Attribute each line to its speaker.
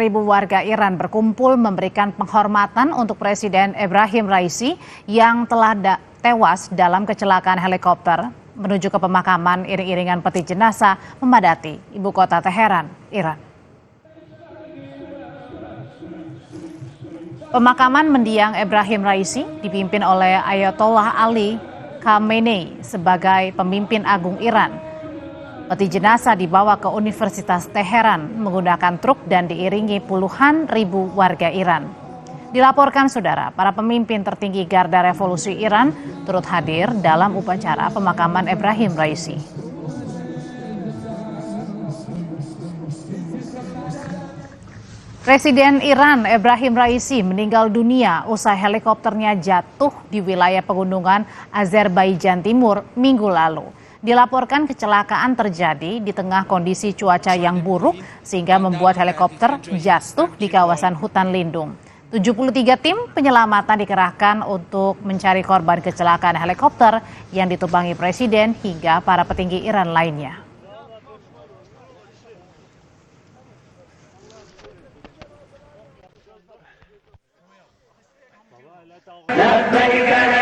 Speaker 1: ribu warga Iran berkumpul memberikan penghormatan untuk Presiden Ebrahim Raisi yang telah tewas dalam kecelakaan helikopter. Menuju ke pemakaman, iring-iringan peti jenazah memadati ibu kota Teheran, Iran. Pemakaman mendiang Ebrahim Raisi dipimpin oleh Ayatollah Ali Khamenei sebagai pemimpin agung Iran. Peti jenazah dibawa ke Universitas Teheran menggunakan truk dan diiringi puluhan ribu warga Iran. Dilaporkan saudara, para pemimpin tertinggi Garda Revolusi Iran turut hadir dalam upacara pemakaman Ebrahim Raisi. Presiden Iran Ebrahim Raisi meninggal dunia usai helikopternya jatuh di wilayah pegunungan Azerbaijan Timur Minggu lalu. Dilaporkan kecelakaan terjadi di tengah kondisi cuaca yang buruk sehingga membuat helikopter jatuh di kawasan hutan lindung. 73 tim penyelamatan dikerahkan untuk mencari korban kecelakaan helikopter yang ditumpangi Presiden hingga para petinggi Iran lainnya.
Speaker 2: لبيك